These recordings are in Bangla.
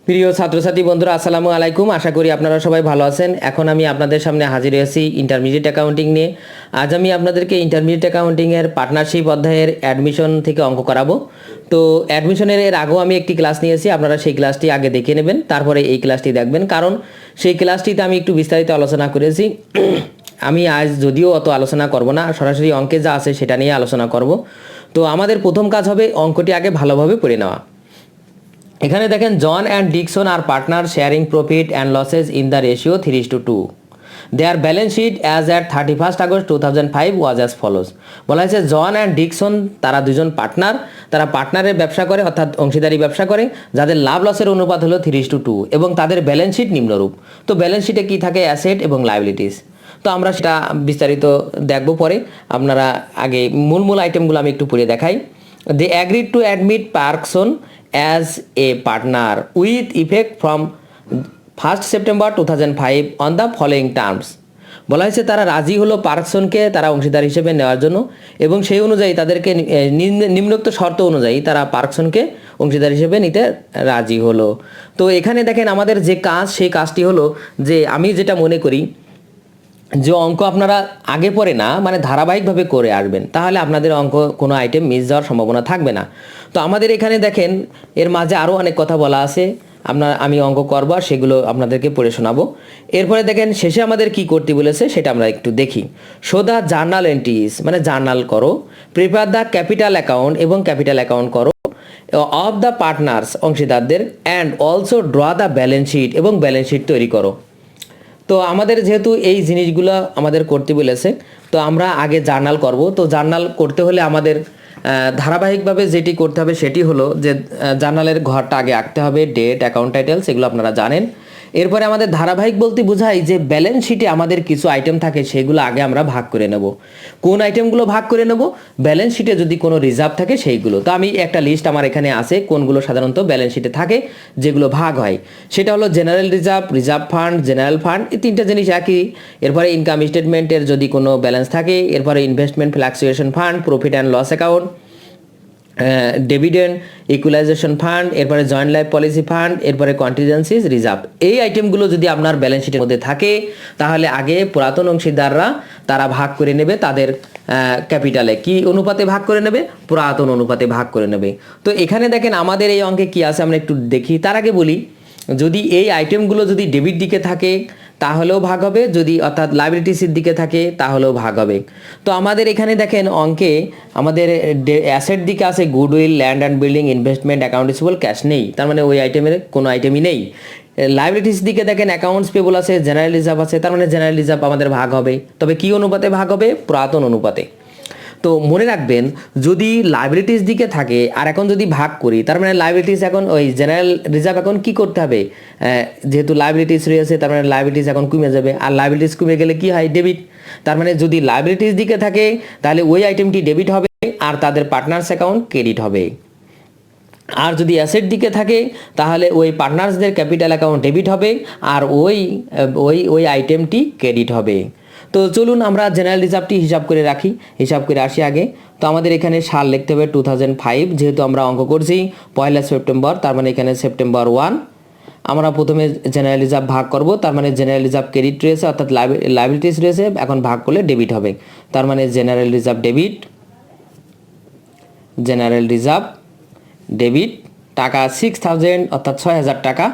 প্রিয় ছাত্রছাত্রী বন্ধুরা, আসসালামু আলাইকুম। আশা করি আপনারা সবাই ভালো আছেন। এখন আমি আপনাদের সামনে হাজির হয়েছি ইন্টারমিডিয়েট অ্যাকাউন্টিং নিয়ে। আজ আমি আপনাদেরকে ইন্টারমিডিয়েট অ্যাকাউন্টিংয়ের পার্টনারশিপ অধ্যায়ের অ্যাডমিশন থেকে অঙ্ক করাবো। তো অ্যাডমিশনের আগেও আমি একটি ক্লাস নিয়েছি, আপনারা সেই ক্লাসটি আগে দেখে নেবেন, তারপরে এই ক্লাসটি দেখবেন, কারণ সেই ক্লাসটিতে আমি একটু বিস্তারিত আলোচনা করেছি। আমি আজ যদিও অত আলোচনা করব না, সরাসরি অঙ্কে যা আছে সেটা নিয়ে আলোচনা করব। তো আমাদের প্রথম কাজ হবে অঙ্কটি আগে ভালোভাবে পড়ে নেওয়া। এখানে দেখেন, জন অ্যান্ড ডিকসন আর partner sharing profit and losses in the ratio 3:2। Their balance sheet as at 31 August 2005 was as follows. বলা হয়েছে জন অ্যান্ড ডিকসন তারা দুজন পার্টনার, তারা পার্টনারের ব্যবসা করে, অর্থাৎ অংশীদারি ব্যবসা করে, যাদের লাভ লসের অনুপাত হলো 3:2 এবং তাদের ব্যালেন্স শিট নিম্নরূপ। তো ব্যালেন্স শিটে কী থাকে? অ্যাসেট এবং লায়াবিলিটিস। তো আমরা সেটা বিস্তারিত দেখব পরে। আপনারা আগে মূল আইটেমগুলো আমি একটু পড়ে দেখাই। They agreed to admit Parkson as a partner with effect from 1st September 2005 on the following terms। বলা হয়েছে তারা রাজি হলো পার্কসনকে তারা অংশীদার হিসেবে নেওয়ার জন্য, এবং সেই অনুযায়ী তাদেরকে নিম্নোক্ত শর্ত অনুযায়ী তারা পার্কসনকে অংশীদার হিসেবে নিতে রাজি হলো। তো এখানে দেখেন আমাদের যে কাজ, সেই কাজটি হলো যে আমি যেটা মনে করি যে অঙ্ক আপনারা আগে পরে না, মানে ধারাবাহিকভাবে করে আসবেন, তাহলে আপনাদের অঙ্ক কোনো আইটেম মিস যাওয়ার সম্ভাবনা থাকবে না। তো আমাদের এখানে দেখেন এর মাঝে আরও অনেক কথা বলা আছে, আমি অঙ্ক করব আর সেগুলো আপনাদেরকে পড়ে শোনাবো। এরপরে দেখেন শেষে আমাদের কি করতে বলেছে সেটা আমরা একটু দেখি। শো দ্য জার্নাল এন্ট্রিজ, মানে জার্নাল করো। প্রিপেয়ার দ্য ক্যাপিটাল অ্যাকাউন্ট, এবং ক্যাপিটাল অ্যাকাউন্ট করো অফ দ্য পার্টনার্স, অংশীদারদের, and also draw the balance sheet, এবং ব্যালেন্স শিট তৈরি করো। তো আমাদের যেহেতু এই জিনিসগুলো আমাদের করতে বলেছে, তো আমরা আগে জার্নাল করব। তো জার্নাল করতে হলে আমাদের ধারাবাহিকভাবে যেটি করতে হবে সেটি হলো যে জার্নালের ঘরটা আগে আঁকতে হবে, ডেট, অ্যাকাউন্ট টাইটেল, সেগুলো আপনারা জানেন। এরপরে আমাদের ধারাবাহিক বলতে বোঝাই যে ব্যালেন্স শিটে আমাদের কিছু আইটেম থাকে, সেগুলো আগে আমরা ভাগ করে নেব। কোন আইটেমগুলো ভাগ করে নেব? ব্যালেন্স শিটে যদি কোনো রিজার্ভ থাকে সেইগুলো। তো আমি একটা লিস্ট আমার এখানে আছে কোনগুলো সাধারণত ব্যালেন্স শিটে থাকে, যেগুলো ভাগ হয়। সেটা হলো general reserve, reserve fund, general fund, এই তিনটা জিনিস একই। এরপরে ইনকাম স্টেটমেন্টের যদি কোনো ব্যালেন্স থাকে, এরপরে investment fluctuation fund, profit and loss account, dividend, equalization fund, এরপরে জয়েন্ট লাইফ পলিসি ফান্ড, এরপরে কন্টিজেন্সিজ রিজার্ভ। এই আইটেমগুলো যদি আপনার ব্যালেন্স শিটের মধ্যে থাকে, তাহলে আগে পুরাতন অংশীদাররা তারা ভাগ করে নেবে তাদের ক্যাপিটালে। কি অনুপাতে ভাগ করে নেবে? পুরাতন অনুপাতে ভাগ করে নেবে। তো এখানে দেখেন আমাদের এই অঙ্কে কি আছে আমরা একটু দেখি। তার আগে বলি, যদি এই আইটেমগুলো যদি ডেবিট দিকে থাকে তাহলেও ভাগ হবে, যদি অর্থাৎ লাইবিলিটিসের দিকে থাকে তাহলেও ভাগ হবে। তো আমাদের এখানে দেখেন অঙ্কে আমাদের অ্যাসেট দিকে আছে goodwill, land and building, investment, account receivable, cash নেই, তার মানে ওই আইটেমের কোনো আইটেমই নেই। লাইবিলিটিস দিকে দেখেন অ্যাকাউন্টস পেবল আছে, জেনারেল রিজার্ভ আছে, তার মানে জেনারেল রিজার্ভ আমাদের ভাগ হবে। তবে কি অনুপাতে ভাগ হবে? পুরাতন অনুপাতে। তো মনে রাখবেন, যদি লাইবিলিটিস দিকে থাকে আর এখন যদি ভাগ করি, তার মানে লাইবিলিটিস এখন ওই জেনারেল রিজার্ভ এখন কি করতে হবে? যেহেতু লাইবিলিটিস রয়েছে, তার মানে লাইবিলিটিস এখন কমে যাবে, আর লাইবিলিটিস কমে গেলে কি হয়? ডেবিট। তার মানে যদি লাইবিলিটিস দিকে থাকে তাহলে ওই আইটেমটি ডেবিট হবে, আর তাদের পার্টনার্স অ্যাকাউন্ট ক্রেডিট হবে। আর যদি অ্যাসেট দিকে থাকে তাহলে ওই পার্টনার্সদের ক্যাপিটাল অ্যাকাউন্ট ডেবিট হবে, আর ওই আইটেমটি ক্রেডিট হবে। তো চলুন আমরা জেনারেল রিজার্ভটি হিসাব করে আসি আগে। তো আমাদের এখানে সাল লিখতে হবে 2005, যেহেতু আমরা অঙ্ক করছি 1 সেপ্টেম্বর, তার মানে এখানে সেপ্টেম্বর 1। আমরা প্রথমে জেনারেল রিজার্ভ ভাগ করব, তার মানে জেনারেল রিজার্ভ ক্রেডিট রয়েছে, অর্থাৎ লাইবিলিটিস রয়েছে, এখন ভাগ করলে ডেবিট হবে। তার মানে general reserve debit, general reserve debit, টাকা 6000, অর্থাৎ 6000 টাকা।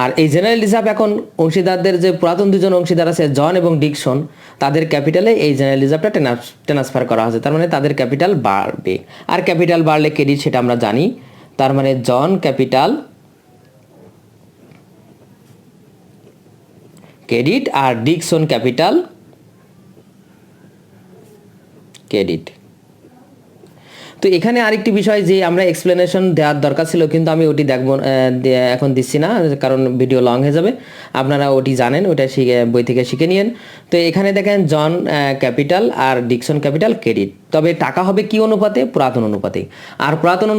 আর এই জেনারেল রিজার্ভ এখন অংশীদারদের যে পুরাতন দুজন অংশীদার আছে জন এবং ডিকসন, তাদের ক্যাপিটালে এই জেনারেল রিজার্ভটা ট্রান্সফার করা হয়েছে, তার মানে তাদের ক্যাপিটাল বাড়বে। আর ক্যাপিটাল বাড়লে ক্রেডিট, সেটা আমরা জানি। তার মানে জন ক্যাপিটাল ক্রেডিট, আর ডিকসন ক্যাপিটাল ক্রেডিট। তো এখানে আরেকটি বিষয় যে আমরা এক্সপ্লেনেশন দেওয়ার দরকার ছিল, কিন্তু আমি ওটি দেখব এখন দিচ্ছি না, কারণ ভিডিও লং হয়ে যাবে। আপনারা ওটি জানেন, ওটা বই থেকে শিখে নিন। তো এখানে দেখেন জন ক্যাপিটাল আর ডিকসন ক্যাপিটাল ক্রেডিট, তবে টাকা হবে কি অনুপাতে? পুরাতন অনুপাতে। আর পুরাতন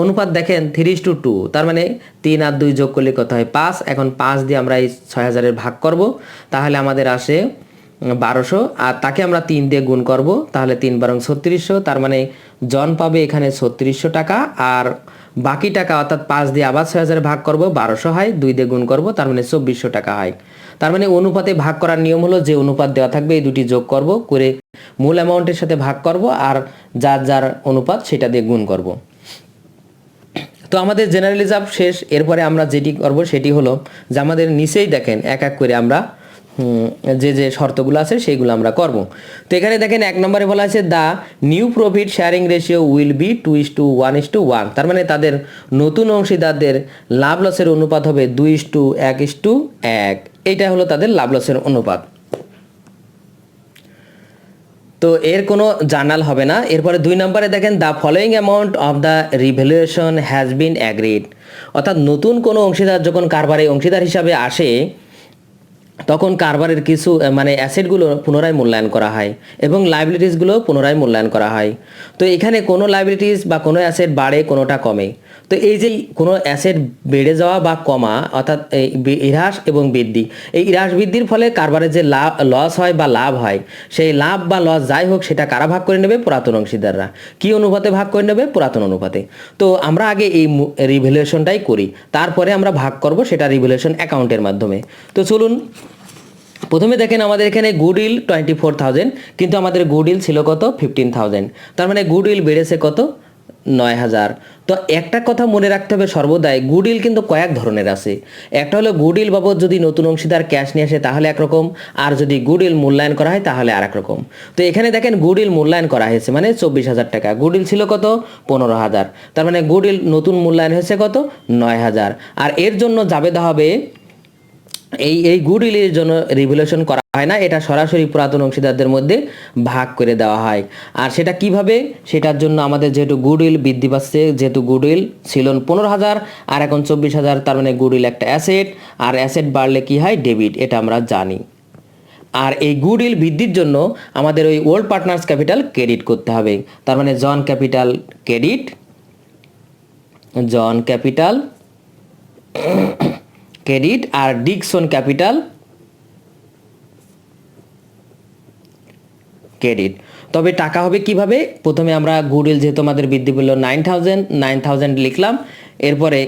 অনুপাত দেখেন 3:2, তার মানে 3 আর 2 যোগ করলে কত হয়? 5। এখন 5 দিয়ে আমরা এই 6000 ভাগ করব, তাহলে আমাদের আসে 1200, আর তাকে আমরা 3 দিয়ে গুণ করব, তাহলে 3 × 3600, তার মানে জন পাবে এখানে 3600 টাকা, আর বাকি টাকা অর্থাৎ 5 দিয়ে আবার 6000 ভাগ করব, 1200 হয়, 2 দিয়ে গুণ করব, তার মানে 2400 টাকা হয়। তার মানে অনুপাতে ভাগ করার নিয়ম হলো যে অনুপাত দেওয়া থাকবে এই দুটি যোগ করব, করে মূল অ্যামাউন্টের সাথে ভাগ করব, আর যার যার অনুপাত সেটা দিয়ে গুণ করব। তো আমাদের জেনারেল রিজার্ভ শেষ। এরপরে আমরা যেটি করব সেটি হলো যে আমাদের নিচেই দেখেন এক এক করে আমরা যে যে শর্তগুলো আছে সেইগুলো আমরা করব। তো এখানে দেখেন 1 নম্বরে বলা আছে the new profit sharing ratio will be 2:1:1, তার মানে তাদের নতুন অংশীদারদের লাভ লসের অনুপাত হবে 2:1:1। এইটা হলো তাদের লাভ লসের অনুপাত। তো এর কোনো জার্নাল হবে না। এরপরে 2 নম্বরে দেখেন the following amount of the revaluation has been agreed, অর্থাৎ নতুন কোনো অংশীদার যখন কারবারে অংশীদার হিসাবে আসে তখন কারবারের কিছু মানে অ্যাসেটগুলো পুনরায় মূল্যায়ন করা হয় এবং লাইবিলিটিসগুলো পুনরায় মূল্যায়ন করা হয়। তো এখানে কোনো লাইবিলিটিস বা কোনো অ্যাসেট বাড়ে, কোনোটা কমে। তো এই যে কোনো অ্যাসেট বেড়ে যাওয়া বা কমা অর্থাৎ এই হ্রাস এবং বৃদ্ধি, এই হ্রাস বৃদ্ধির ফলে কারবারের যে লস হয় বা লাভ হয়, সেই লাভ বা লস যাই হোক সেটা কারা ভাগ করে নেবে? পুরাতন অংশীদাররা। কী অনুপাতে ভাগ করে নেবে? পুরাতন অনুপাতে। তো আমরা আগে এই রিভ্যালুয়েশনটাই করি, তারপরে আমরা ভাগ করব সেটা রিভ্যালুয়েশন অ্যাকাউন্টের মাধ্যমে। তো চলুন প্রথমে দেখেন আমাদের এখানে গুডউইল 24,000, কিন্তু আমাদের গুডউইল ছিল কত? 15,000। তার মানে গুডউইল বেড়েছে কত? 9,000। তো একটা কথা মনে রাখতে হবে সর্বদাই, গুডউইল কিন্তু কয়েক ধরনের আছে। একটা হলো গুডউইল বাবদ যদি নতুন অংশীদার ক্যাশ নিয়ে আসে তাহলে একরকম, আর যদি গুডউইল মূল্যায়ন করা হয় তাহলে আর এক রকম। তো এখানে দেখেন গুডউইল মূল্যায়ন করা হয়েছে মানে 24,000 টাকা, গুডউইল ছিল কত? 15,000। তার মানে গুডউইল নতুন মূল্যায়ন হয়েছে কত? 9,000। আর এর জন্য জাবেদা হবে এই গুডউইলের জন্য রিভ্যালুয়েশন করা হয় না, এটা সরাসরি পুরাতন অংশীদারদের মধ্যে ভাগ করে দেওয়া হয়। আর সেটা কিভাবে? সেটার জন্য আমাদের যেহেতু গুডউইল বৃদ্ধি পাচ্ছে, যেহেতু গুডউইল ছিল 15,000 আর এখন 24,000, তার মানে গুডউইল একটা অ্যাসেট, আর অ্যাসেট বাড়লে কি হয়? ডেবিট, এটা আমরা জানি। আর এই গুডউইল বৃদ্ধির জন্য আমাদের ওই ওল্ড পার্টনার্স ক্যাপিটাল ক্রেডিট করতে হবে। তার মানে জন ক্যাপিটাল ক্রেডিট, জন ক্যাপিটাল ক্রেডিট, আর ডিকসন ক্যাপিটাল ক্রেডিট। তবে টাকা হবে কিভাবে? প্রথমে আমরা গুডউইল যেহেতু আমাদের বৃদ্ধি পেল 9,000 লিখলাম, এরপরে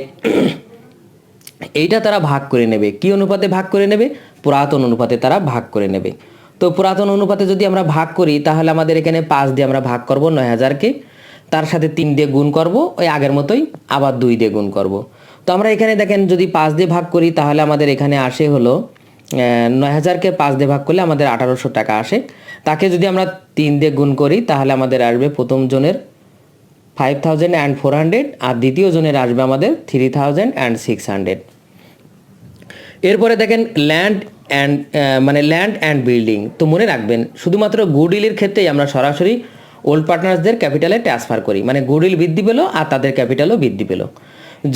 এইটা তারা ভাগ করে নেবে। কি অনুপাতে ভাগ করে নেবে? পুরাতন অনুপাতে তারা ভাগ করে নেবে। তো পুরাতন অনুপাতে যদি আমরা ভাগ করি তাহলে আমাদের এখানে 5 দিয়ে আমরা ভাগ করব 9,000কে, তার সাথে 3 দিয়ে গুণ করব ওই আগের মতোই, আবার 2 দিয়ে গুণ করব। তো আমরা এখানে দেখেন যদি 5 দিয়ে ভাগ করি তাহলে আমাদের এখানে আসে হলো 9,000কে 5 দিয়ে ভাগ করলে আমাদের 1,800 টাকা আসে। তাকে যদি আমরা 3 দিয়ে গুণ করি তাহলে আমাদের আসবে প্রথম জনের 5,400 আর দ্বিতীয় জনের আসবে আমাদের 3,600। এরপরে দেখেন ল্যান্ড অ্যান্ড বিল্ডিং। তো মনে রাখবেন শুধুমাত্র গুডউইলের ক্ষেত্রেই আমরা সরাসরি ওল্ড পার্টনার্সদের ক্যাপিটালে ট্রান্সফার করি, মানে গুডউইল বৃদ্ধি পেল আর তাদের ক্যাপিটালও বৃদ্ধি পেল।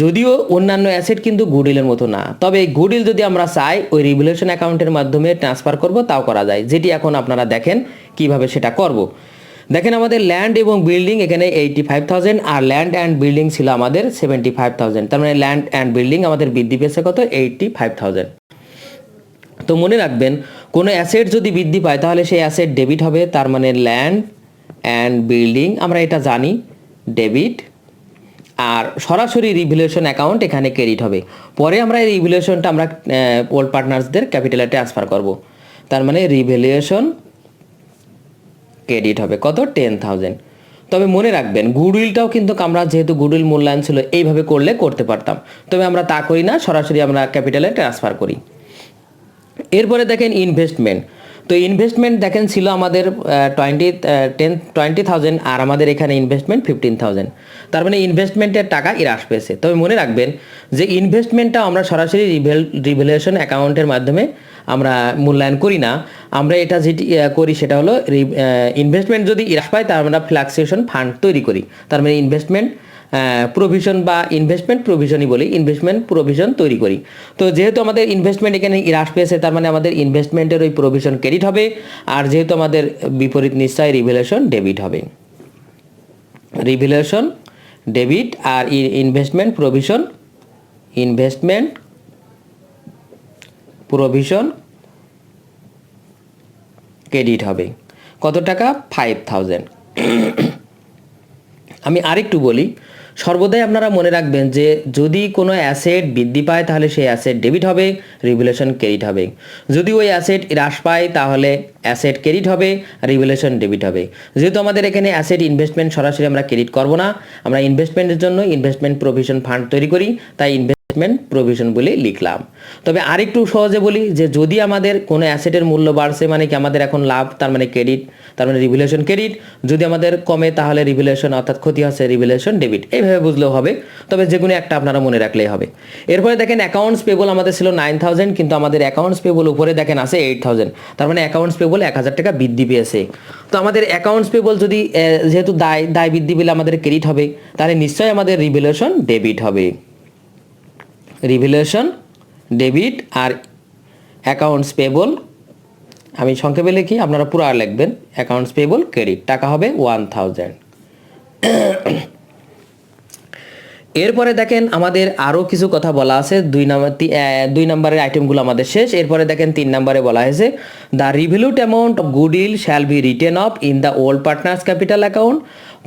যদিও অন্যান্য অ্যাসেট কিন্তু গুডউইলের মতো না, তবে এই গুডউইল যদি আমরা চাই ওই রিভ্যালুয়েশন অ্যাকাউন্টের মাধ্যমে ট্রান্সফার করব, তাও করা যায়, যেটি এখন আপনারা দেখেন কিভাবে সেটা করব। দেখেন আমাদের ল্যান্ড এবং বিল্ডিং এখানে 85,000 আর ল্যান্ড অ্যান্ড বিল্ডিং ছিল আমাদের 75,000। তার মানে ল্যান্ড অ্যান্ড বিল্ডিং আমাদের বৃদ্ধি পেয়েছে কত? 85,000। তো মনে রাখবেন কোনো অ্যাসেট যদি বৃদ্ধি পায় তাহলে সেই অ্যাসেট ডেবিট হবে, তার মানে ল্যান্ড অ্যান্ড বিল্ডিং আমরা এটা জানি ডেবিট, আর সরাসরি রিভ্যালুয়েশন অ্যাকাউন্ট এখানে ক্রেডিট হবে। পরে আমরা এই রিভ্যালুয়েশনটা আমরা ওল্ড পার্টনার্সদের ক্যাপিটালে ট্রান্সফার করব, তার মানে রিভ্যালুয়েশন ক্রেডিট হবে কত? 10,000। তবে মনে রাখবেন গুডউইলটাও কিন্তু আমরা যেহেতু গুডউইল মূল্যায়ন ছিল এইভাবে করলে করতে পারতাম, তবে আমরা তা করি না, সরাসরি আমরা ক্যাপিটালে ট্রান্সফার করি। এরপরে দেখেন ইনভেস্টমেন্ট। তো ইনভেস্টমেন্ট দেখেন ছিল আমাদের 20,000 আর আমাদের এখানে ইনভেস্টমেন্ট 15,000। তার মানে ইনভেস্টমেন্টের টাকা হ্রাস পেয়েছে। তবে মনে রাখবেন যে ইনভেস্টমেন্টটা আমরা সরাসরি রিভ্যালুয়েশন অ্যাকাউন্টের মাধ্যমে আমরা মূল্যায়ন করি না, আমরা এটা যেটি করি সেটা হলো ইনভেস্টমেন্ট যদি হ্রাস পায় তার আমরা ফ্লাকচুয়েশন ফান্ড তৈরি করি, তার মানে ইনভেস্টমেন্ট প্রভিশন বা ইনভেস্টমেন্ট প্রভিশনই বলি, ইনভেস্টমেন্ট প্রভিশন তৈরি করি। তো যেহেতু আমাদের ইনভেস্টমেন্ট এখানে হ্রাস পেয়েছে তার মানে আমাদের ইনভেস্টমেন্টের ওই প্রভিশন ক্রেডিট হবে, আর যেহেতু আমাদের বিপরীত নিশ্চয় রিভ্যালুয়েশন ডেবিট হবে, রিভ্যালুয়েশন ডেবিট, আর ইনভেস্টমেন্ট প্রভিশন ক্রেডিট হবে। কত টাকা? 5,000। আমি আরেকটু বলি, সর্বদাই আপনারা মনে রাখবেন যে যদি কোনো অ্যাসেট বৃদ্ধি পায় তাহলে সেই অ্যাসেট ডেবিট হবে, রিভ্যালুয়েশন ক্রেডিট হবে। যদি ওই অ্যাসেট হ্রাস পায় তাহলে অ্যাসেট ক্রেডিট হবে, রিভ্যালুয়েশন ডেবিট হবে। যেহেতু আমাদের এখানে অ্যাসেট ইনভেস্টমেন্ট সরাসরি আমরা ক্রেডিট করব না, আমরা ইনভেস্টমেন্টের জন্য ইনভেস্টমেন্ট প্রভিশন ফান্ড তৈরি করি, তাই ইনভেস্টমেন্ট প্রভিশন বলে লিখলাম। তবে আরেকটু সহজে বলি যে যদি আমাদের কোনো অ্যাসেটের মূল্য বাড়ছে মানে কি আমাদের এখন লাভ, তার মানে ক্রেডিট, তার মানে রিভ্যালুয়েশন ক্রেডিট। যদি আমাদের কমে তাহলে রিভ্যালুয়েশন অর্থাৎ ক্ষতি হচ্ছে, রিভ্যালুয়েশন ডেবিট। এইভাবে বুঝলেও হবে, তবে যে কোনো একটা আপনারা মনে রাখলেই হবে। এরপরে দেখেন অ্যাকাউন্টস পেবল আমাদের ছিল 9000, কিন্তু আমাদের অ্যাকাউন্টস পেবল উপরে দেখেন আছে 8000, তার মানে অ্যাকাউন্টস পেবল 1000 টাকা বৃদ্ধি পেয়েছে। তো আমাদের অ্যাকাউন্টস পেবল যদি যেহেতু দায় বৃদ্ধি পেলে আমাদের ক্রেডিট হবে, তাহলে নিশ্চয়ই আমাদের রিভ্যালুয়েশন ডেবিট হবে। রিভ্যালুয়েশন ডেবিট আর অ্যাকাউন্টস পেবল আমি সংক্ষেপে লিখি, আপনারা পুরো আর লিখবেন। অ্যাকাউন্টস পেবল ক্রেডিট টাকা হবে 1000। এরপরে দেখেন আমাদের আরও কিছু কথা বলা আছে। 2 নম্বরের আইটেমগুলো আমাদের শেষ। এরপরে দেখেন 3 নম্বরে বলা হয়েছে the revalued amount of goodwill shall be written off in the old partners capital account.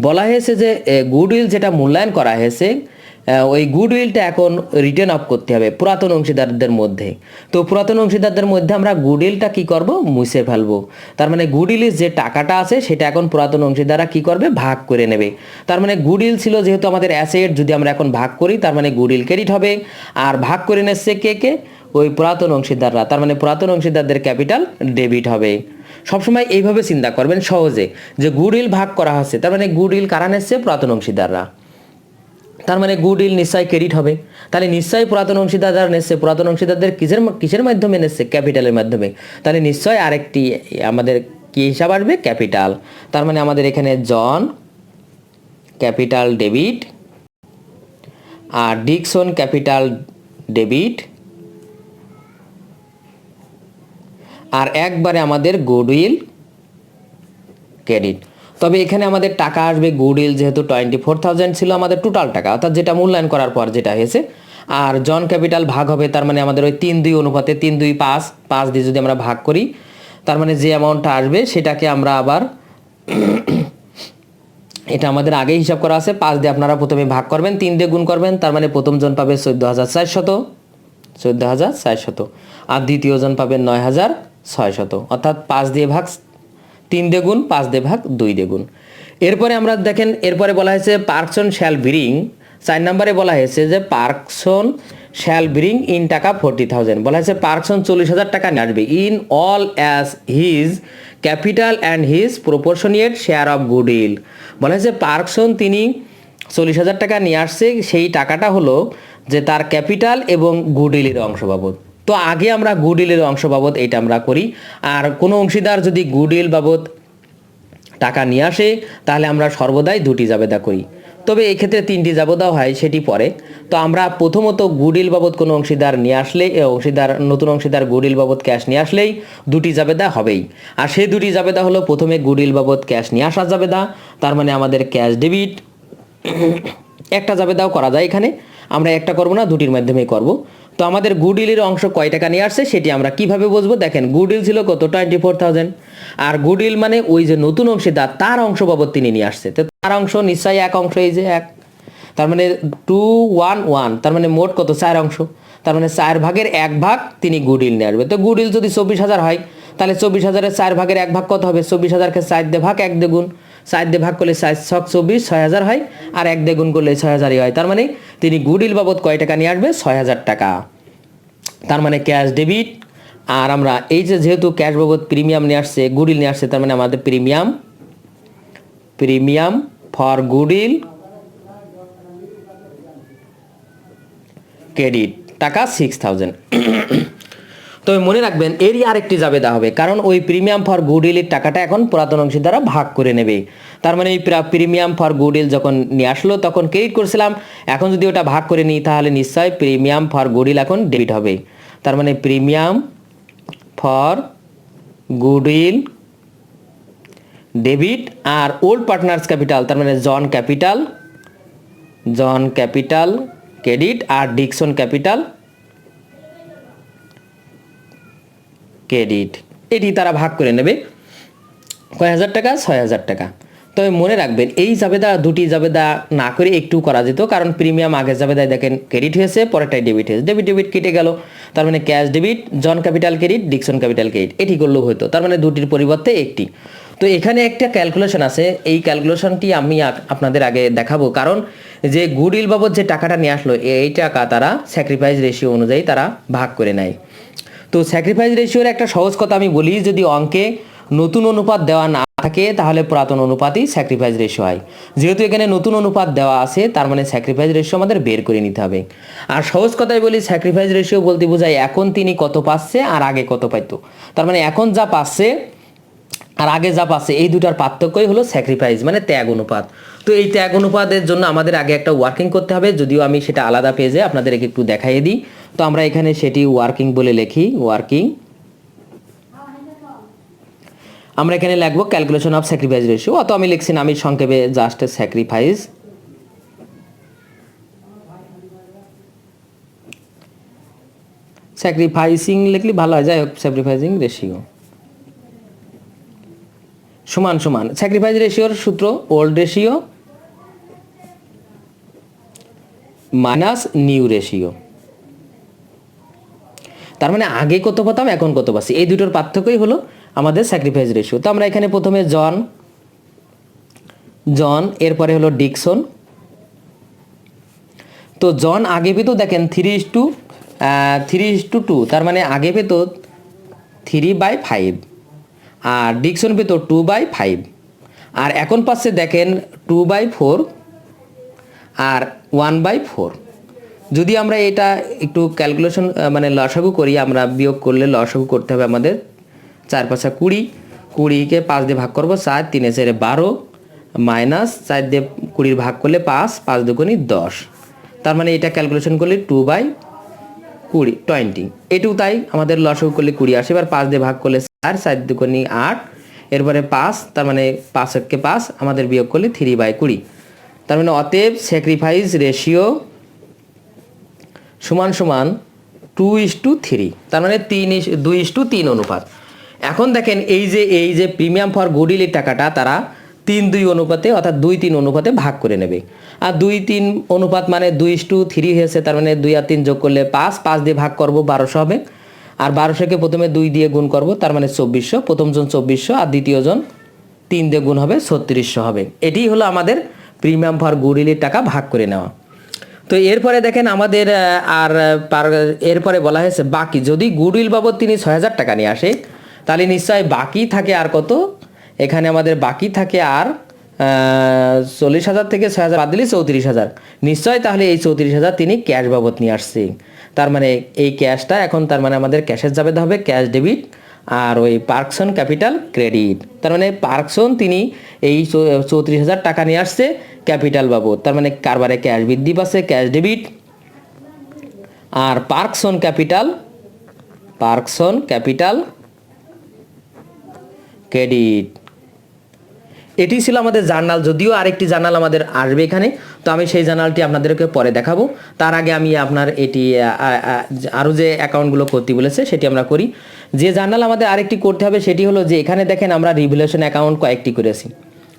বলা হয়েছে যে গুডউইল যেটা মূল্যায়ন করা হয়েছে ওই গুডউইলটা এখন রিটার্ন অফ করতে হবে পুরাতন অংশীদারদের মধ্যে। তো পুরাতন অংশীদারদের মধ্যে আমরা গুডউইলটা কি করব, মুছে ফেলবো। তার মানে গুডউইলের যে টাকাটা আছে সেটা এখন পুরাতন অংশীদাররা কি করবে, ভাগ করে নেবে। তার মানে গুডউইল ছিল যেহেতু আমাদের অ্যাসেট, যদি আমরা এখন ভাগ করি তার মানে গুডউইল ক্রেডিট হবে। আর ভাগ করে নিচ্ছে কে, ওই পুরাতন অংশীদাররা, তার মানে পুরাতন অংশীদারদের ক্যাপিটাল ডেবিট হবে। সবসময় এইভাবে চিন্তা করবেন সহজে যে গুডউইল ভাগ করা হচ্ছে, তার মানে গুডউইল কারা নিচ্ছে, পুরাতন অংশীদাররা, তার মানে গুডউইল নিশ্চয়ই ক্রেডিট হবে। তাহলে নিশ্চয়ই পুরাতন অংশীদার নিচ্ছে, পুরাতন অংশীদারদের কিসের মাধ্যমে নিচ্ছে, ক্যাপিটালের মাধ্যমে। তাহলে নিশ্চয়ই আরেকটি আমাদের কি হিসাব আসবে, ক্যাপিটাল। তার মানে আমাদের এখানে জন ক্যাপিটাল ডেবিট আর ডিকসন ক্যাপিটাল ডেবিট, আর একবারে আমাদের গুডউইল ক্রেডিট। তবে এখানে আমাদের টাকা আসবে গুডউইল যেহেতু 24000 ছিল আমাদের টোটাল টাকা, অর্থাৎ যেটা মূল্যায়ন করার পর যেটা হয়েছে। আর জন ক্যাপিটাল ভাগ হবে, তার মানে আমাদের ওই 3-2 অনুপাতে 3-2-5 দিয়ে যদি আমরা ভাগ করি, তার মানে যে অ্যামাউন্টটা আসবে সেটাকে আমরা আবার এটা আমাদের আগেই হিসাব করা আছে, 5 দিয়ে আপনারা প্রথমে ভাগ করবেন, 3 দিয়ে গুণ করবেন, তার মানে প্রথম জন পাবে 14400, আর দ্বিতীয় জন পাবে 9600, অর্থাৎ 5 দিয়ে ভাগ 3 দিয়ে গুণ, 5 দিয়ে ভাগ 2 দিয়ে গুণ। এরপরে আমরা দেখেন এরপরে বলা হয়েছে পার্কসন শ্যাল ব্রিং, 4 নম্বরে বলা হয়েছে যে পার্কসন শ্যাল ব্রিং ইন টাকা 40000। বলা হয়েছে পার্কসন 40000 টাকা নিয়ে আসবে in all as his capital and his proportionate share of goodwill. বলা হয়েছে পার্কসন তিনি 40000 টাকা নিয়ে আসছে, সেই টাকাটা হলো যে তার ক্যাপিটাল এবং গুডউইলের অংশ বাবদ। তো আগে আমরা গুডউইলের অংশ বাবদ এটা আমরা করি, আর কোনো অংশীদার যদি গুডউইল বাবদ টাকা নিয়ে আসে তাহলে আমরা সর্বদাই 2টি জাবেদা করি। তবে এই ক্ষেত্রে 3টি জাবেদাও হয়, সেটি পরে। তো আমরা প্রথমত গুডউইল বাবদ কোনো অংশীদার নিয়ে আসলে, নতুন অংশীদার গুডউইল বাবদ ক্যাশ নিয়ে আসলেই 2টি জাবেদা হবেই। আর সেই 2টি জাবেদা হলো প্রথমে গুডউইল বাবদ ক্যাশ নিয়ে আসা জাবেদা, তার মানে আমাদের ক্যাশ ডেবিট। একটা জাবেদাও করা যায়, এখানে আমরা একটা করব না, 2টির মাধ্যমেই করব। তো আমাদের গুডউইলের অংশ কয় টাকা নিয়ে আসছে সেটি আমরা কিভাবে বুঝবো, দেখেন গুডউইল ছিল কত, 24000, আর গুডউইল মানে ওই যে নতুন অংশীদার তার অংশ বাবদ তিনি নিয়ে আসছে, তো তার অংশ নিশ্চয়ই এক অংশ, এই যে 1, তার মানে 211, তার মানে মোট কত, 4 অংশ, তার মানে 4 ভাগের 1 ভাগ তিনি গুডউইল নিয়ে আসবে। তো গুডউইল যদি 24000 হয় তাহলে 24000-এর 4 ভাগের 1 ভাগ কত হবে, 24000-কে 4 দিয়ে ভাগ, 1 দিয়ে গুণ, 4 দিয়ে ভাগ করলে 4 ছক 24, 6000 হয়, আর 1 দিয়ে গুণ করলে 6000ই হয়। তার মানে তিনি গুডউইল বাবদ কয় টাকা নিয়ে আসবে, 6000 টাকা, তার মানে ক্যাশ ডেবিট। আর আমরা এই যে যেহেতু ক্যাশ বাবদ প্রিমিয়াম নিয়ে আসছে, গুডউইল নিয়ে আসছে, তার মানে আমাদের প্রিমিয়াম ফর গুডউইল ক্রেডিট টাকা 6000। তবে মনে রাখবেন এরই আরেকটি জাবেদা হবে, কারণ ওই প্রিমিয়াম ফর গুডউইলের টাকাটা এখন পুরাতন অংশীদাররা ভাগ করে নেবে। তার মানে এই প্রিমিয়াম ফর গুডউইল যখন নিয়ে আসলো তখন ক্রেডিট করছিলাম, এখন যদি ওটা ভাগ করে নিই তাহলে নিশ্চয়ই প্রিমিয়াম ফর গুডউইল এখন ডেবিট হবে। তার মানে প্রিমিয়াম ফর গুডউইল ডেবিট, আর ওল্ড পার্টনার্স ক্যাপিটাল তার মানে জন ক্যাপিটাল ক্রেডিট, আর ডিকসন ক্যাপিটাল ক্রেডিট, এটি তারা ভাগ করে নেবে কয় হাজার টাকা, 6000 টাকা। তবে মনে রাখবেন এই জাবেদা দুটি জাবেদা না করে একটু করা যেত, কারণ প্রিমিয়াম আগের জাবেদায় দেখেন ক্রেডিট হয়েছে, পরেরটাই ডেবিট হয়েছে, ডেবিট ডেবিট কেটে গেল, তার মানে cash debit, John capital credit, Dixon capital credit, এটি করলেও হতো, তার মানে দুটির পরিবর্তে একটি। তো এখানে একটা ক্যালকুলেশন আছে, এই ক্যালকুলেশনটি আমি আপনাদের আগে দেখাবো, কারণ যে গুডউইল বাবদ যে টাকাটা নিয়ে আসলো এই টাকা তারা স্যাক্রিফাইস রেশিও অনুযায়ী তারা ভাগ করে নেয়। তো স্যাক্রিফাইস রেশিওর একটা সহজ কথা আমি বলি, যদি অঙ্কে নতুন অনুপাত দেওয়া না থাকে তাহলে পুরাতন অনুপাতই স্যাক্রিফাইস রেশিও হয়। যেহেতু এখানে নতুন অনুপাত দেওয়া আছে তার মানে স্যাক্রিফাইস রেশিও আমাদের বের করে নিতে হবে। আর সহজ কথায় বলি, স্যাক্রিফাইস রেশিও বলতে বোঝায় এখন তিনি কত পাচ্ছে আর আগে কত পাইতো, তার মানে এখন যা পাচ্ছে আর আগে যা পাচ্ছে এই দুটার পার্থক্যই হলো স্যাক্রিফাইস মানে ত্যাগ অনুপাত। তো এই ত্যাগ অনুপাতের জন্য আমাদের আগে একটা ওয়ার্কিং করতে হবে, যদিও আমি সেটা আলাদা পেজে আপনাদেরকে একটু দেখাইয়ে দিই। তো আমরা এখানে সেটি ওয়ার্কিং বলে লিখি, ওয়ার্কিং। আমরা এখানে লিখবো ক্যালকুলেশন অফ স্যাক্রিফাইস রেশিও, অত আমি লিখছি না, আমি সংক্ষেপে জাস্ট স্যাক্রিফাইস স্যাক্রিফাইসিং লিখলে ভালো হয়, যাই হোক স্যাক্রিফাইসিং রেশিও সমান সমান স্যাক্রিফাইস রেশিওর সূত্র old ratio minus new ratio, তার মানে আগে কত পাতাম এখন কত পাচ্ছি, এই দুটোর পার্থক্যই হলো আমাদের স্যাক্রিফাইস রেশিও। তো আমরা এখানে প্রথমে জন এরপরে হলো ডিকসন। তো জন আগে পেতো দেখেন 3:2, তার মানে আগে পেতো 3/5 আর ডিকসন পেতো 2/5, আর এখন পাচ্ছে দেখেন 2/4 আর 1/4। যদি আমরা এটা একটু ক্যালকুলেশন মানে লসাগু করি, আমরা বিয়োগ করলে লসাগু করতে হবে আমাদের 4×5 20, 20কে 5 দিয়ে ভাগ করবো 4, 3 12 মাইনাস 4 দিয়ে 20 ভাগ করলে 5, 5 দুগুণী 10, তার মানে এটা ক্যালকুলেশন করলে 2/20 এটুকু, তাই আমাদের লসাগু করলে 20 আসে। এবার 5 দিয়ে ভাগ করলে 4, 4 দুগুণী 8, এরপরে 5, তার মানে 5 5 আমাদের বিয়োগ করলে 3/20, তার মানে অতএব স্যাক্রিফাইস রেশিও সমান সমান 2:3, তার মানে 2:3 অনুপাত। এখন দেখেন এই যে প্রিমিয়াম ফর গুডউইলের টাকাটা তারা 3:2 অনুপাতে অর্থাৎ 2:3 অনুপাতে ভাগ করে নেবে। আর 2:3 অনুপাত মানে 2:3 হয়েছে, তার মানে 2 আর 3 যোগ করলে 5, 5 দিয়ে ভাগ করব 1200 হবে, আর 1200কে প্রথমে 2 দিয়ে গুণ করব, তার মানে 2400, প্রথম জন 2400 আর দ্বিতীয় জন 3 দিয়ে গুণ হবে 3600 হবে। এটি হলো আমাদের প্রিমিয়াম ফর গুডউইলের টাকা ভাগ করে নেওয়া। তো এরপরে দেখেন আমাদের এরপরে বলা হয়েছে বাকি, যদি গুডউইল বাবদ তিনি 6000 টাকা নিয়ে আসে তাহলে নিশ্চয় বাকি থাকে আর কত, এখানে আমাদের বাকি থাকে আর 40,000 থেকে 6000 বাদ দিলে 34,000 নিশ্চয়, তাহলে এই 34,000 তিনি ক্যাশ বাবদ নিয়ে আসছে, তার মানে এই ক্যাশটা এখন তার মানে আমাদের ক্যাশের জাবেদা হবে ক্যাশ ডেবিট, আর ওই পার্কসন ক্যাপিটাল ক্রেডিট, তার মানে পার্কসন তিনি এই 34,000 টাকা নিয়ে আসছে ক্যাপিটাল বাবদ, তার মানে কারবারে ক্যাশ বৃদ্ধি পাচ্ছে ক্যাশ ডেবিট, আর পার্কসন ক্যাপিটাল ক্রেডিট। এটি ছিল আমাদের জার্নাল, যদিও আরেকটি জার্নাল আমাদের আসবে এখানে, তো আমি সেই জার্নালটি আপনাদেরকে পরে দেখাবো। তার আগে আমি আপনার এটি আরও যে অ্যাকাউন্টগুলো করতে বলেছে সেটি আমরা করি। যে জার্নাল আমাদের আরেকটি করতে হবে সেটি হলো যে এখানে দেখেন আমরা রিভ্যালুয়েশন অ্যাকাউন্ট কয়েকটি করেছি,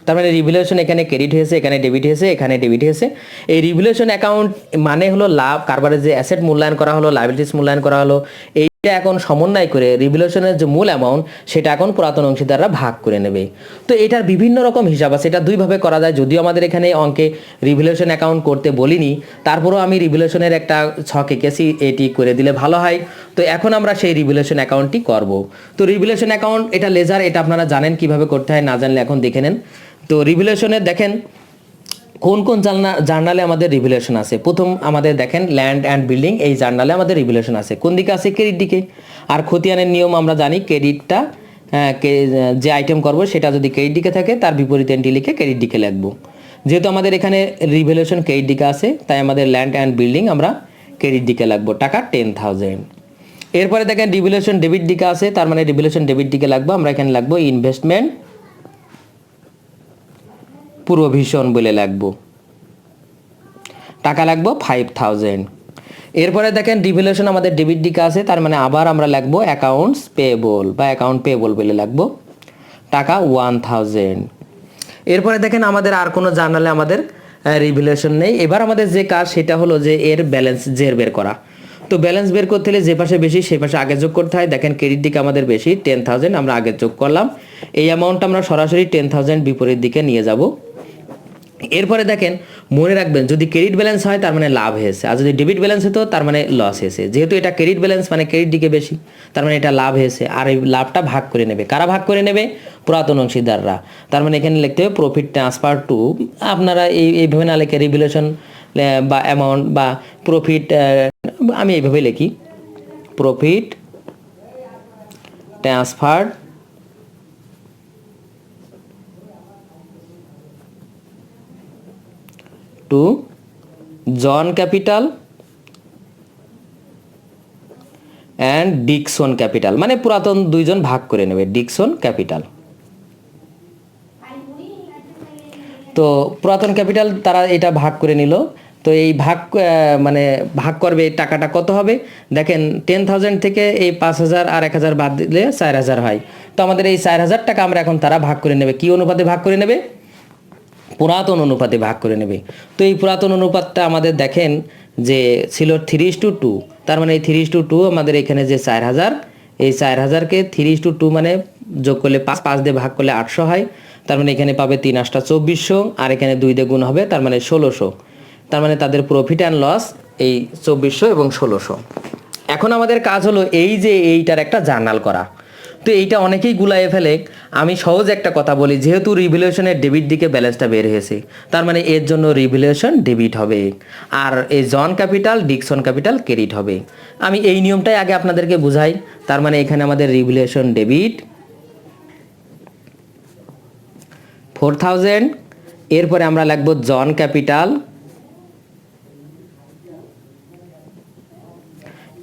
তার মানে রিভ্যালুয়েশন এখানে ক্রেডিট হয়েছে, এখানে ডেবিট হয়েছে, এখানে ডেবিট হয়েছে। এই রিভ্যালুয়েশন অ্যাকাউন্ট মানে হলো লাভ কারবারের যে অ্যাসেট মূল্যায়ন করা হলো, লায়াবিলিটিস মূল্যায়ন করা হলো, এইটা এখন সমন্বয় করে রিভ্যালুয়েশনের যে মূল অ্যামাউন্ট সেটা এখন পুরাতন অংশীদাররা ভাগ করে নেবে। তো এটার বিভিন্ন রকম হিসাব আছে, এটা দুইভাবে করা যায়, যদিও আমাদের এখানে অঙ্কে রিভ্যালুয়েশন অ্যাকাউন্ট করতে বলিনি, তারপরেও আমি রিভ্যালুয়েশনের একটা ছক এঁকেছি, এটি করে দিলে ভালো হয়। তো এখন আমরা সেই রিভ্যালুয়েশন অ্যাকাউন্টটি করব। তো রিভ্যালুয়েশন অ্যাকাউন্ট এটা লেজার, এটা আপনারা জানেন কিভাবে করতে হয়, না জানলে এখন দেখে নেন। তো রিভ্যালুয়েশনে দেখেন কোন কোন জার্নালে আমাদের রিভ্যালুয়েশন আছে। প্রথম আমাদের দেখেন ল্যান্ড অ্যান্ড বিল্ডিং, এই জার্নালে আমাদের রিভ্যালুয়েশন আছে, কোন দিকে আছে ক্রেডিট দিকে। আর খতিয়ানের নিয়ম আমরা জানি, ক্রেডিটটা যে আইটেম করব সেটা যদি ক্রেডিট দিকে থাকে তার বিপরীত এন্ট্রি লিখে ক্রেডিট দিকে লিখবো। যেহেতু আমাদের এখানে রিভ্যালুয়েশন ক্রেডিট দিকে আছে তাই আমাদের ল্যান্ড অ্যান্ড বিল্ডিং আমরা ক্রেডিট দিকে লাগবো, টাকা 10,000। এরপরে দেখেন রিভ্যালুয়েশন ডেবিট দিকে আছে, তার মানে রিভ্যালুয়েশন ডেবিট দিকে লাগবো, আমরা এখানে লাগবো ইনভেস্টমেন্ট প্রভিশন বলে লাগবো, টাকা লাগবো 5,000। এরপরে দেখেন রিভ্যালুয়েশন আমাদের ডেবিট দিকে আছে, তার মানে আবার আমরা লাগবো অ্যাকাউন্টস পেয়েবল বা অ্যাকাউন্ট পেয়েবল বলে লাগবো, টাকা 1,000। এরপরে দেখেন আমাদের আর কোনো জার্নালে আমাদের রিভ্যালুয়েশন নেই। এবার আমাদের যে কাজ সেটা হলো যে এর ব্যালেন্স জের বের করা। তো ব্যালেন্স বের করতে হলে যে পাশে বেশি সেই পাশে আগে যোগ করতে হয়। দেখেন ক্রেডিট দিকে আমাদের বেশি 10,000, আমরা আগে যোগ করলাম। এই অ্যামাউন্টটা আমরা সরাসরি 10,000 বিপরীত দিকে নিয়ে যাব। এরপরে দেখেন মনে রাখবেন যদি ক্রেডিট ব্যালেন্স হয় তার মানে লাভ হয়েছে, আর যদি ডেবিট ব্যালেন্স হতো তার মানে লস হয়েছে। যেহেতু এটা ক্রেডিট ব্যালেন্স মানে ক্রেডিট দিকে বেশি, তার মানে এটা লাভ হয়েছে। আর এই লাভটা ভাগ করে নেবে কারা? ভাগ করে নেবে পুরাতন অংশীদাররা। তার মানে এখানে লিখতে হবে প্রফিট ট্রান্সফার টু, আপনারা এইভাবে না লিখে রিভ্যালুয়েশন বা অ্যামাউন্ট বা প্রফিট, আমি এইভাবে লিখি profit transfer to John capital and Dixon capital, মানে পুরাতন দুইজন ভাগ করে নেবে ডিকসন ক্যাপিটাল। তো পুরাতন ক্যাপিটাল তারা এটা ভাগ করে নিল। তো এই ভাগ মানে ভাগ করবে, এই টাকাটা কত হবে দেখেন 10,000 থেকে এই 5,000 আর 1,000 বাদ দিলে 4,000 হয়। তো আমাদের এই 4,000 টাকা আমরা এখন তারা ভাগ করে নেবে, কি অনুপাতে ভাগ করে নেবে? পুরাতন অনুপাতে ভাগ করে নেবে। তো এই পুরাতন অনুপাতটা আমাদের দেখেন যে ছিল 3:2, তার মানে এই 3:2 আমাদের এখানে যে 4,000, এই 4,000কে 3:2 মানে যোগ করলে 5 দিয়ে ভাগ করলে 800 হয়। তার মানে এখানে পাবে 3 8 2400, আর এখানে 2 দিয়ে গুণ হবে, তার মানে 1600। তার মানে তাদের প্রফিট অ্যান্ড লস এই 2400 এবং 1600। এখন আমাদের কাজ হলো এই যে এইটার একটা জার্নাল করা। তো এইটা অনেকেই গুলায়ে ফেলে। আমি সহজ একটা কথা বলি, যেহেতু রিভ্যালুয়েশনের ডেবিট দিকে ব্যালেন্সটা বের হয়েছে, তার মানে এর জন্য রিভ্যালুয়েশন ডেবিট হবে, আর এই জন ক্যাপিটাল ডিকসন ক্যাপিটাল ক্রেডিট হবে। আমি এই নিয়মটাই আগে আপনাদেরকে বুঝাই। তার মানে এখানে আমাদের রিভ্যালুয়েশন ডেবিট 4,000, এরপরে আমরা লিখব জন ক্যাপিটাল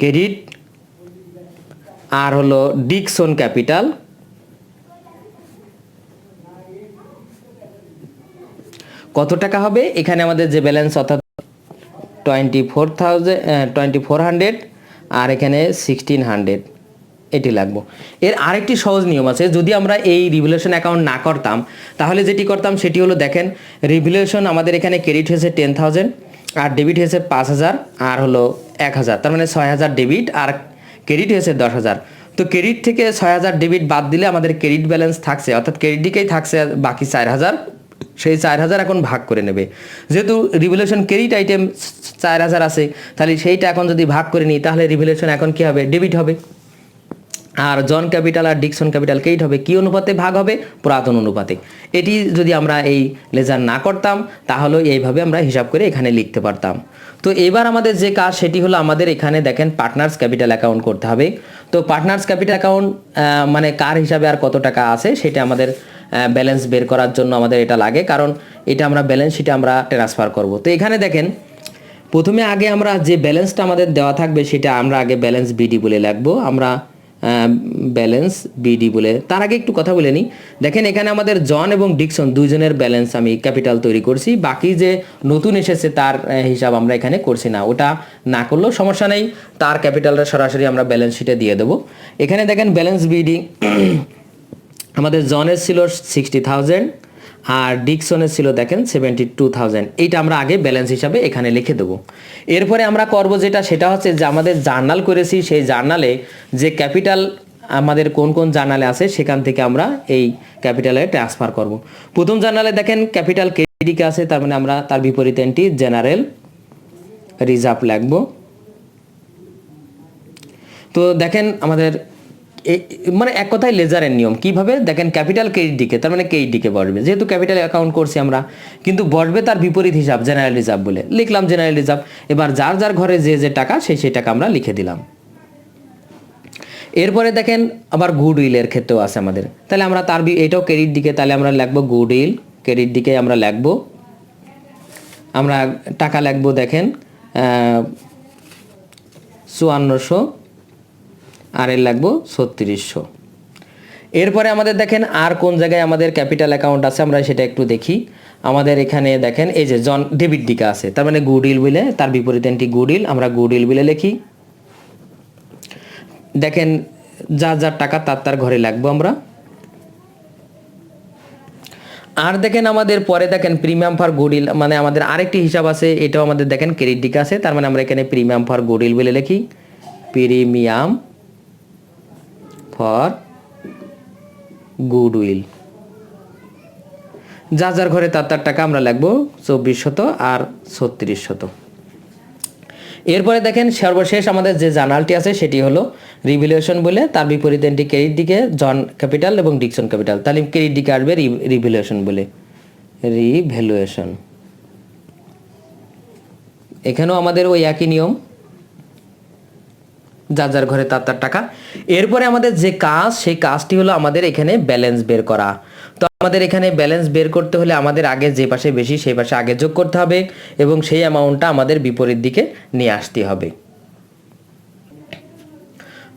ক্রেডিট, আর হলো ডিকসন ক্যাপিটাল কত টাকা হবে এখানে আমাদের যে ব্যালেন্স অর্থাৎ 2400 আর এখানে 1,600 এটি লাগবো। এর আরেকটি সহজ নিয়ম আছে, যদি আমরা এই রিভ্যালুয়েশন অ্যাকাউন্ট না করতাম তাহলে যেটি করতাম সেটি হলো দেখেন রিভ্যালুয়েশন আমাদের এখানে ক্রেডিট হয়েছে 10,000 আর ডেবিট হয়েছে 5,000 আর হলো 1,000, তার মানে 6,000 ডেবিট আর ক্রেডিট হয়েছে 10,000। তো ক্রেডিট থেকে 6,000 ডেবিট বাদ দিলে আমাদের ক্রেডিট ব্যালেন্স থাকছে, অর্থাৎ ক্রেডিট দিকেই থাকছে বাকি 4,000। সেই 4,000 এখন ভাগ করে নেবে। যেহেতু রিভ্যালুয়েশন ক্রেডিট আইটেম 4,000 আছে, তাহলে সেইটা এখন যদি ভাগ করে নিই তাহলে রিভ্যালুয়েশন এখন কি হবে? ডেবিট হবে। আর জন ক্যাপিটাল আর ডিকসন ক্যাপিটাল ক্রেডিট হবে, কি অনুপাতে ভাগ হবে? পুরাতন অনুপাতে। এটি যদি আমরা এই লেজার না করতাম তাহলে এইভাবে আমরা হিসাব করে এখানে লিখতে পারতাম। তো এবার আমাদের যে কাজ সেটি হলো আমাদের এখানে দেখেন পার্টনার্স ক্যাপিটাল অ্যাকাউন্ট করতে হবে। তো পার্টনার্স ক্যাপিটাল অ্যাকাউন্ট মানে কার হিসাবে আর কত টাকা আছে সেটা আমাদের ব্যালেন্স বের করার জন্য আমাদের এটা লাগে, কারণ এটা আমরা ব্যালেন্স শিটে আমরা ট্রান্সফার করব। তো এখানে দেখেন প্রথমে আগে আমরা যে ব্যালেন্সটা আমাদের দেওয়া থাকবে সেটা আমরা আগে ব্যালেন্স বিডি বলে লিখবো। আমরা ব্যালেন্স বিডি বলে, তার আগে একটু কথা বলে নিই। দেখেন এখানে আমাদের জন এবং ডিকসন দুইজনের ব্যালেন্স আমি ক্যাপিটাল তৈরি করছি, বাকি যে নতুন এসেছে তার হিসাব আমরা এখানে করছি না। ওটা না করলেও সমস্যা নেই, তার ক্যাপিটালটা সরাসরি আমরা ব্যালেন্স শিটে দিয়ে দেবো। এখানে দেখেন ব্যালেন্স বিডি আমাদের জনের ছিল 60,000 আর ডিকসনের ছিল দেখেন 72,000। এইটা আমরা আগে ব্যালেন্স হিসাবে এখানে লিখে দেবো। এরপরে আমরা করব যেটা, সেটা হচ্ছে যে আমাদের জার্নাল করেছি, সেই জার্নালে যে ক্যাপিটাল আমাদের কোন কোন জার্নালে আছে সেখান থেকে আমরা এই ক্যাপিটালে ট্রান্সফার করব। প্রথম জার্নালে দেখেন ক্যাপিটাল ক্রেডিটে আছে, তার মানে আমরা তার বিপরীত এন্ট্রি জেনারেল রিজার্ভ লিখব। তো দেখেন আমাদের মানে এক কথায় লেজারের নিয়ম কিভাবে দেখেন ক্যাপিটাল ক্রেডিট দিকে, তার মানে ক্রেডিট দিকে বসবে, যেহেতু ক্যাপিটাল অ্যাকাউন্ট করছি আমরা, কিন্তু বসবে তার বিপরীত হিসাব জেনারেল রিজার্ভ বলে লিখলাম জেনারেল রিজার্ভ। এবার যার যার ঘরে যে যে টাকা সেই টাকা আমরা লিখে দিলাম। এরপরে দেখেন আবার গুড উইলের ক্ষেত্রেও আছে আমাদের, তাহলে আমরা তার এটাও ক্রেডিট দিকে, তাহলে আমরা লিখবো গুড উইল ক্রেডিট দিকে আমরা লিখবো, আমরা টাকা লিখবো দেখেন 5400 আর এর লাগবো 3600। এরপরে আমাদের দেখেন আর কোন জায়গায় আমাদের ক্যাপিটাল অ্যাকাউন্ট আছে আমরা সেটা একটু দেখি। আমাদের এখানে দেখেন এই যে জন ডেবিট দিকে আছে, তার মানে গুডউইল বলে তার বিপরীত এন্ট্রি গুডউইল, আমরা গুডউইল বলে লিখি। দেখেন যার যার টাকা তার তার ঘরে লাগবো আমরা। আর দেখেন আমাদের পরে দেখেন প্রিমিয়াম ফর গুডউইল, মানে আমাদের আরেকটি হিসাব আছে, এটাও আমাদের দেখেন ক্রেডিট দিকে আছে। তার মানে আমরা এখানে প্রিমিয়াম ফর গুডউইল বলে লিখি, প্রিমিয়াম ফর গুডউইল। যার যার ঘরে তার টাকা আমরা লিখবো 2400 আর 3600। এরপরে দেখেন সর্বশেষ আমাদের যে জার্নালটি আছে সেটি হলো রিভ্যালুয়েশন বলে, তার বিপরীতে এটি ক্রেডিট দিকে জন ক্যাপিটাল এবং ডিকসন ক্যাপিটাল। তাহলে ক্রেডিট দিকে আসবে রিভ্যালুয়েশন বলে, রিভ্যালুয়েশন। এখানেও আমাদের ওই একই নিয়ম, যার যার ঘরে তার টাকা। এরপরে আমাদের যে কাজ, সেই কাজটি হলো আমাদের এখানে ব্যালেন্স বের করা। তো আমাদের এখানে ব্যালেন্স বের করতে হলে আমাদের আগে যে পাশে বেশি সেই পাশে আগে যোগ করতে হবে এবং সেই অ্যামাউন্টটা আমাদের বিপরীত দিকে নিয়ে আসতে হবে।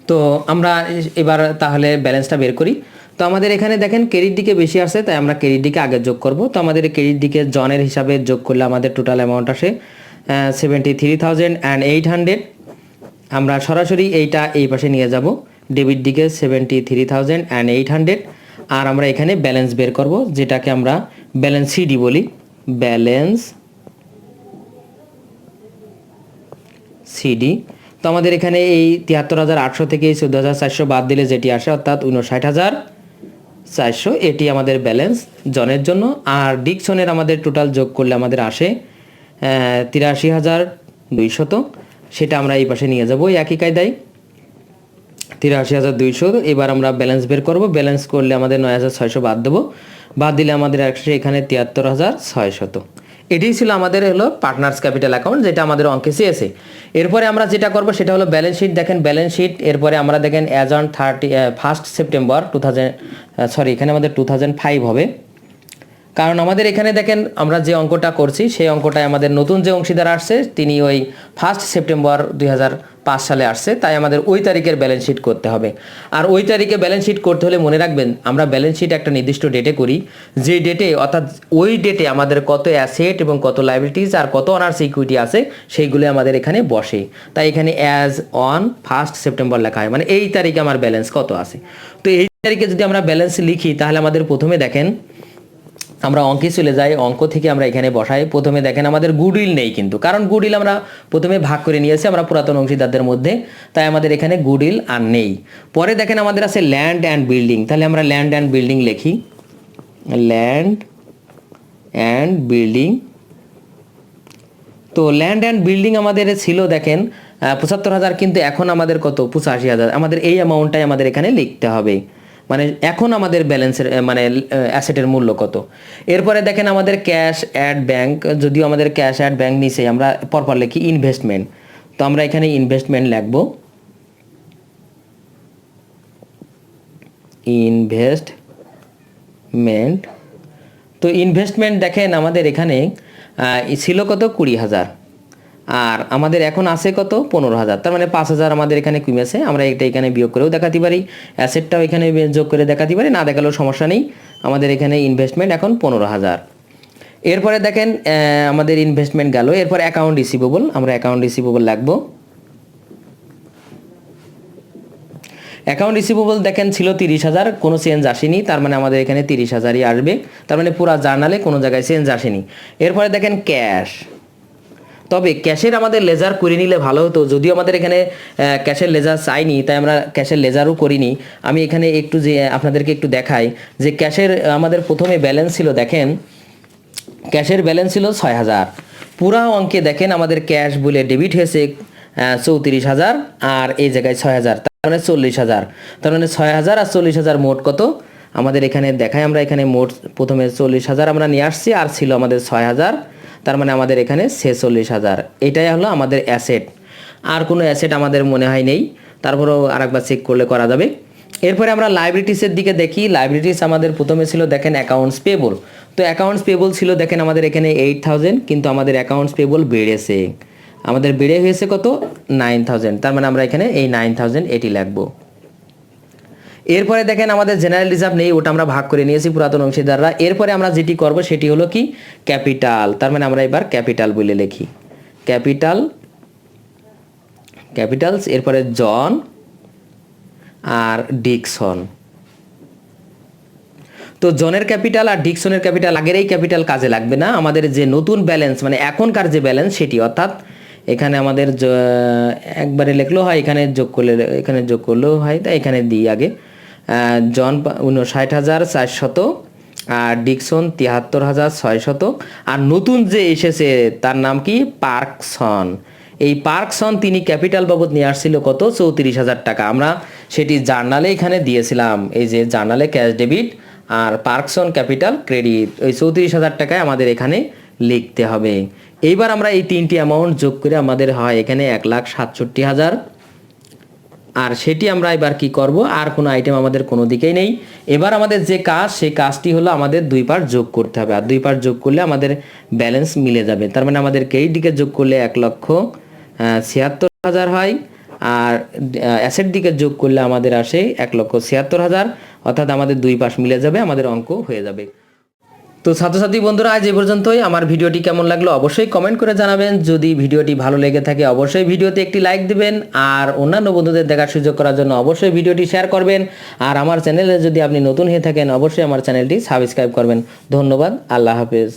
তো আমরা এবার তাহলে ব্যালেন্সটা বের করি। তো আমাদের এখানে দেখেন ক্রেডিট দিকে বেশি আসছে, তাই আমরা ক্রেডিট দিকে আগে যোগ করব। তো আমাদের ক্রেডিট দিকে জনের হিসাবে যোগ করলে আমাদের টোটাল অ্যামাউন্ট আসে 73,800। আমরা সরাসরি এইটা এই পাশে নিয়ে যাব, ডেবিট দিকে 73,800। আর আমরা এখানে ব্যালেন্স বের করব, যেটাকে আমরা ব্যালেন্স সিডি বলি, ব্যালেন্স সিডি। তো আমাদের এখানে এই 73,800 থেকে 14,400 বাদ দিলে যেটি আসে অর্থাৎ 59,400, এটি আমাদের ব্যালেন্স জনের জন্য। আর ডিকসনের আমাদের টোটাল যোগ করলে আমাদের আসে 83,200। সেটা আমরা এই পাশে নিয়ে যাব একই কায়দায়, 83,200। এবার আমরা ব্যালেন্স বের করব, ব্যালেন্স করলে আমাদের 9,600 বাদ দেবো, বাদ দিলে আমাদের আসে এখানে 73,600। এটাই ছিল আমাদের হলো পার্টনার্স ক্যাপিটাল অ্যাকাউন্ট, যেটা আমাদের অঙ্কে চেয়েছে। এরপরে আমরা যেটা করব সেটা হলো ব্যালেন্স শিট। দেখেন ব্যালেন্স শিট, এরপরে আমরা দেখেন অ্যাজ অন 1 সেপ্টেম্বর 2000, এখানে আমাদের 2005 হবে, কারণ আমাদের এখানে দেখেন আমরা যে অঙ্কটা করছি সেই অঙ্কটায় আমাদের নতুন যে অংশীদার আসছে তিনি ওই 1 সেপ্টেম্বর 2005 সালে আসছে, তাই আমাদের ওই তারিখের ব্যালেন্স শিট করতে হবে। আর ওই তারিখে ব্যালেন্স শিট করতে হলে মনে রাখবেন আমরা ব্যালেন্স শিট একটা নির্দিষ্ট ডেটে করি, যে ডেটে অর্থাৎ ওই ডেটে আমাদের কত অ্যাসেট এবং কত লাইবিলিটিস আর কত অনার্স ইকুইটি আছে সেইগুলো আমাদের এখানে বসে। তাই এখানে অ্যাজ অন 1 সেপ্টেম্বর লেখা হয়, মানে এই তারিখে আমার ব্যালেন্স কত আছে। তো এই তারিখে যদি আমরা ব্যালেন্স লিখি তাহলে আমাদের প্রথমে দেখেন আমরা অঙ্কে চলে যাই, অঙ্ক থেকে আমরা এখানে বসাই। প্রথমে দেখেন আমাদের গুডউইল নেই, কিন্তু কারণ গুডউইল আমরা প্রথমে ভাগ করে নিয়েছি আমরা পুরাতন অংশীদারদের মধ্যে, তাই আমাদের এখানে গুডউইল আর নেই। পরে দেখেন আমাদের আছে ল্যান্ড অ্যান্ড বিল্ডিং, তাহলে আমরা ল্যান্ড অ্যান্ড বিল্ডিং লিখি, ল্যান্ড অ্যান্ড বিল্ডিং। তো ল্যান্ড অ্যান্ড বিল্ডিং আমাদের ছিল দেখেন 75,000, কিন্তু এখন আমাদের কত 85,000। আমাদের এই অ্যামাউন্টটাই আমাদের এখানে লিখতে হবে, মানে এখন আমাদের ব্যালেন্সের মানে অ্যাসেটের মূল্য কত। এরপরে দেখেন আমাদের ক্যাশ অ্যাট ব্যাংক, যদিও আমাদের ক্যাশ অ্যাট ব্যাংক নিচে আমরা পরপর লিখি ইনভেস্টমেন্ট। তো আমরা এখানে ইনভেস্টমেন্ট লিখব, ইনভেস্টমেন্ট। তো ইনভেস্টমেন্ট দেখেন আমাদের এখানে ছিল কত 20,000, আর আমাদের এখন আছে কত 15,000, তার মানে 5,000 আমাদের এখানে কমেছে। আমরা এটা এখানে বিয়োগ করেও দেখাতে পারি, অ্যাসেটটাও এখানে যোগ করে দেখাতে পারি, না দেখালেও সমস্যা নেই। আমাদের এখানে ইনভেস্টমেন্ট এখন 15,000। এরপরে দেখেন আমাদের ইনভেস্টমেন্ট গেল। এরপর অ্যাকাউন্ট রিসিভেবল, আমরা অ্যাকাউন্ট রিসিভেবল লাগবো। অ্যাকাউন্ট রিসিভেবল দেখেন ছিল 30,000, কোনো চেঞ্জ আসেনি, তার মানে আমাদের এখানে 30,000ই আসবে, তার মানে পুরো জার্নালে কোনো জায়গায় চেঞ্জ আসেনি। এরপরে দেখেন ক্যাশ, তবে ক্যাশের আমাদের লেজার করে নিলে ভালো হতো, যদিও আমাদের এখানে ক্যাশের লেজার চাইনি তাই আমরা ক্যাশের লেজারও করিনি। আমি এখানে একটু যে আপনাদেরকে একটু দেখাই যে ক্যাশের আমাদের প্রথমে ব্যালেন্স ছিল, দেখেন ক্যাশের ব্যালেন্স ছিল 6,000। পুরা অঙ্কে দেখেন আমাদের ক্যাশ বলে ডেবিট হয়েছে 34,000 আর এই জায়গায় 6,000, তার মানে 40,000। তার মানে 6,000 আর 40,000 মোট কত আমাদের এখানে দেখাই। আমরা এখানে মোট প্রথমে 40,000 আমরা নিয়ে আসছি, আর ছিল আমাদের 6,000, তার মানে আমাদের এখানে 46,000। এটাই হলো আমাদের অ্যাসেট, আর কোনো অ্যাসেট আমাদের মনে হয় নেই, তারপরেও আরেকবার চেক করলে করা যাবে। এরপরে আমরা লাইবিলিটিসের দিকে দেখি। লাইবিলিটিস আমাদের প্রথমে ছিল দেখেন অ্যাকাউন্টস পেবল। তো অ্যাকাউন্টস পেবল ছিল দেখেন আমাদের এখানে 8,000, কিন্তু আমাদের অ্যাকাউন্টস পেবল বেড়েছে, আমাদের বেড়ে হয়েছে কত 9,000, তার মানে আমরা এখানে এই 9,000 এটি লিখবো। এরপরে দেখেন আমাদের জেনারেল রিজার্ভ নেই, ওটা আমরা ভাগ করে নিয়েছি পুরাতন অংশীদাররা। এরপরে আমরা যেটি করব সেটি হলো কি ক্যাপিটাল, তার মানে আমরা এবার ক্যাপিটাল বলে লিখি, ক্যাপিটাল, ক্যাপিটালস। এরপরে জন আর ডিকসন। তো জনের ক্যাপিটাল আর ডিকসনের ক্যাপিটাল, আগের এই ক্যাপিটাল কাজে লাগবে না, আমাদের যে নতুন ব্যালেন্স মানে এখনকার যে ব্যালেন্স সেটি, অর্থাৎ এখানে আমাদের একবারে লিখলেও হয়, এখানে যোগ করলেও হয়, তাই এখানে দিই আগে। জন 59,400 আর ডিকসন 73,600, আর নতুন যে এসেছে তার নাম কি পার্কসন। এই পার্কসন তিনি ক্যাপিটাল বাবদ নিয়ে আসছিল কত, 34,000 টাকা। আমরা সেটি জার্নালে এখানে দিয়েছিলাম, এই যে জার্নালে ক্যাশ ডেবিট আর পার্কসন ক্যাপিটাল ক্রেডিট, ওই 34,000 টাকায় আমাদের এখানে লিখতে হবে। এইবার আমরা এই তিনটি অ্যামাউন্ট যোগ করে আমাদের হয় এখানে 1,67,000, আর সেটি আমরা এবার কি করব, আর কোনো আইটেম আমাদের কোনো দিকেই নেই। এবার আমাদের যে কাজ, সেই কাজটি হলো আমাদের 2 পার্ট যোগ করতে হবে, আর 2 পার্ট যোগ করলে আমাদের ব্যালেন্স মিলে যাবে। তার মানে আমাদের এই দিকে যোগ করলে 1,76,000 হয়, আর অ্যাসেট দিকে যোগ করলে আমাদের আসে 1,76,000, অর্থাৎ আমাদের 2 পাশ মিলে যাবে, আমাদের অঙ্ক হয়ে যাবে। তো ছাত্রছাত্রী বন্ধুরা, আজ এই পর্যন্তই। আমার ভিডিওটি কেমন লাগলো অবশ্যই কমেন্ট করে জানাবেন। যদি ভিডিওটি ভালো লেগে থাকে অবশ্যই ভিডিওতে একটি লাইক দিবেন, আর অন্যান্য বন্ধুদের দেখার সুযোগ করার জন্য অবশ্যই ভিডিওটি শেয়ার করবেন। আর আমার চ্যানেলে যদি আপনি নতুন হয়ে থাকেন অবশ্যই আমার চ্যানেলটি সাবস্ক্রাইব করবেন। ধন্যবাদ, আল্লাহ হাফেজ।